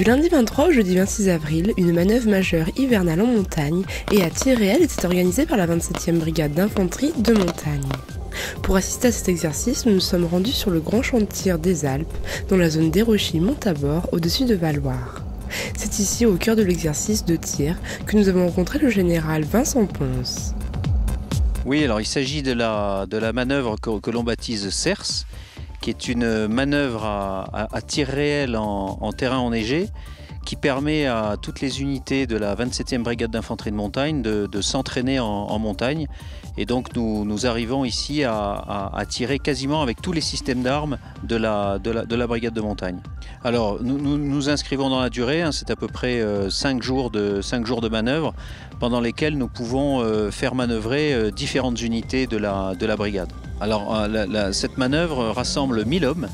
Du lundi 23 au jeudi 26 avril, une manœuvre majeure hivernale en montagne et à tir réel était organisée par la 27e brigade d'infanterie de montagne. Pour assister à cet exercice, nous nous sommes rendus sur le grand champ de tir des Alpes, dans la zone d'Hérochie-Montabor, au-dessus de Valloire. C'est ici, au cœur de l'exercice de tir, que nous avons rencontré le général Vincent Ponce. Oui, alors il s'agit de la manœuvre que l'on baptise CERS, qui est une manœuvre à tir réel en terrain enneigé, qui permet à toutes les unités de la 27e brigade d'infanterie de montagne de s'entraîner en montagne. Et donc nous arrivons ici à tirer quasiment avec tous les systèmes d'armes de la brigade de montagne. Alors nous inscrivons dans la durée, c'est à peu près 5 jours de manœuvre, pendant lesquels nous pouvons faire manœuvrer différentes unités de la brigade. Alors cette manœuvre rassemble 1000 hommes.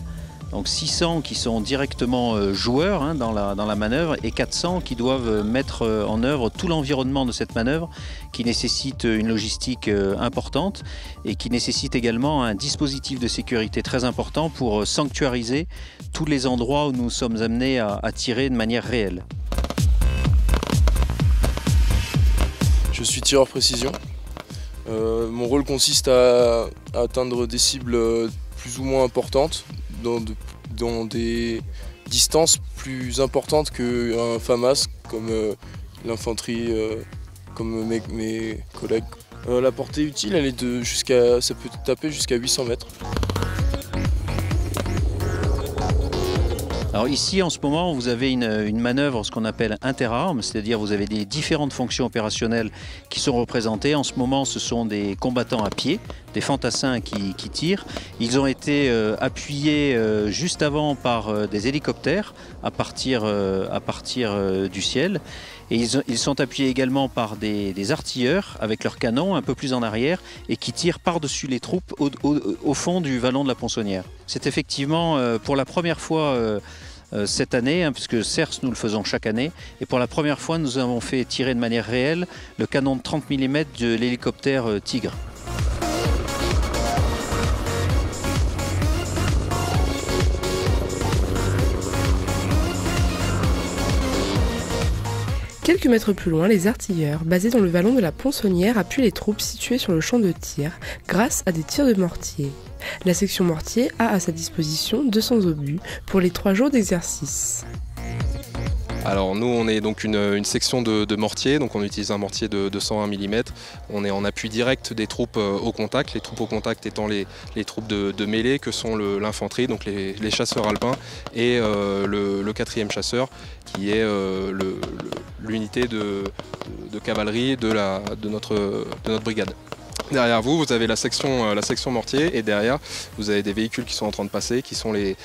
Donc 600 qui sont directement joueurs dans la manœuvre et 400 qui doivent mettre en œuvre tout l'environnement de cette manœuvre qui nécessite une logistique importante et qui nécessite également un dispositif de sécurité très important pour sanctuariser tous les endroits où nous sommes amenés à tirer de manière réelle. Je suis tireur précision. Mon rôle consiste à atteindre des cibles plus ou moins importantes dans des distances plus importantes qu'un FAMAS comme l'infanterie, comme mes collègues. La portée utile, elle est ça peut taper jusqu'à 800 mètres. Alors ici en ce moment vous avez une manœuvre, ce qu'on appelle interarmes, c'est-à-dire vous avez des différentes fonctions opérationnelles qui sont représentées. En ce moment ce sont des combattants à pied, des fantassins qui tirent. Ils ont été appuyés juste avant par des hélicoptères à partir du ciel. Et ils sont appuyés également par des artilleurs avec leurs canons un peu plus en arrière et qui tirent par-dessus les troupes au fond du vallon de la Ponçonnière. C'est effectivement pour la première fois cette année, puisque CERS nous le faisons chaque année, et pour la première fois nous avons fait tirer de manière réelle le canon de 30 mm de l'hélicoptère Tigre. Quelques mètres plus loin, les artilleurs, basés dans le vallon de la Ponçonnière, appuient les troupes situées sur le champ de tir grâce à des tirs de mortier. La section mortier a à sa disposition 200 obus pour les 3 jours d'exercice. Alors nous on est donc une section de mortier, donc on utilise un mortier de 101 mm. On est en appui direct des troupes au contact, les troupes au contact étant les troupes de mêlée que sont l'infanterie, donc les chasseurs alpins et le 4e chasseur qui est l'unité de cavalerie de notre brigade. Derrière vous, vous avez la section mortier et derrière, vous avez des véhicules qui sont en train de passer, qui sont les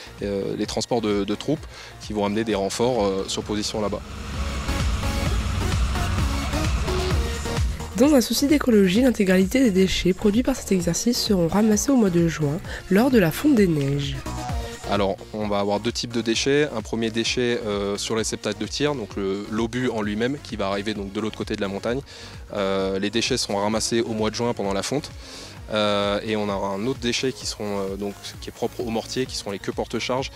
transports de troupes qui vont amener des renforts sur position là-bas. Dans un souci d'écologie, l'intégralité des déchets produits par cet exercice seront ramassés au mois de juin, lors de la fonte des neiges. Alors, on va avoir 2 types de déchets. Un premier déchet sur les réceptacle de tir, donc l'obus en lui-même qui va arriver donc, de l'autre côté de la montagne. Les déchets seront ramassés au mois de juin pendant la fonte. Et on aura un autre déchet qui est propre au mortier, qui seront les queues porte-charges,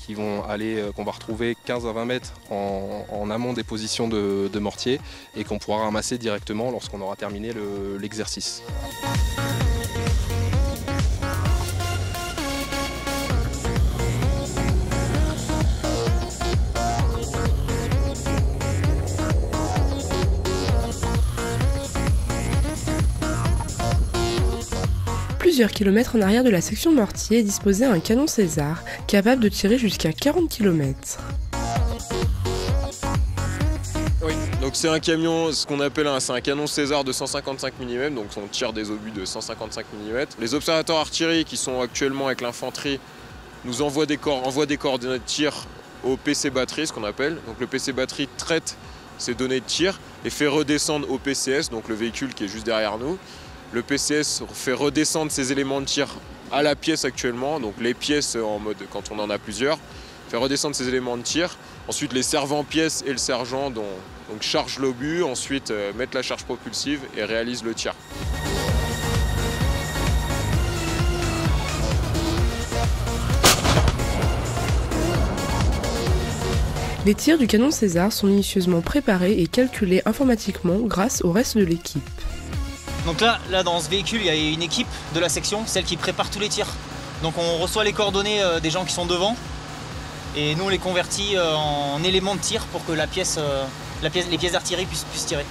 qu'on va retrouver 15 à 20 mètres en amont des positions de mortier et qu'on pourra ramasser directement lorsqu'on aura terminé l'exercice. Plusieurs kilomètres en arrière de la section mortier est disposé un canon César, capable de tirer jusqu'à 40 km. Oui, donc c'est un camion, ce qu'on appelle un canon César de 155 mm, donc on tire des obus de 155 mm. Les observateurs artillerie qui sont actuellement avec l'infanterie nous envoient des coordonnées de tir au PC batterie, ce qu'on appelle. Donc le PC batterie traite ces données de tir et fait redescendre au PCS, donc le véhicule qui est juste derrière nous. Le PCS fait redescendre ces éléments de tir à la pièce actuellement, donc les pièces en mode quand on en a plusieurs, fait redescendre ces éléments de tir. Ensuite les servants pièces et le sergent donc chargent l'obus, ensuite mettent la charge propulsive et réalisent le tir. Les Les tirs du canon César sont minutieusement préparés et calculés informatiquement grâce au reste de l'équipe. Donc là, dans ce véhicule, il y a une équipe de la section, celle qui prépare tous les tirs. Donc on reçoit les coordonnées des gens qui sont devant et nous on les convertit en éléments de tir pour que les pièces d'artillerie puissent tirer.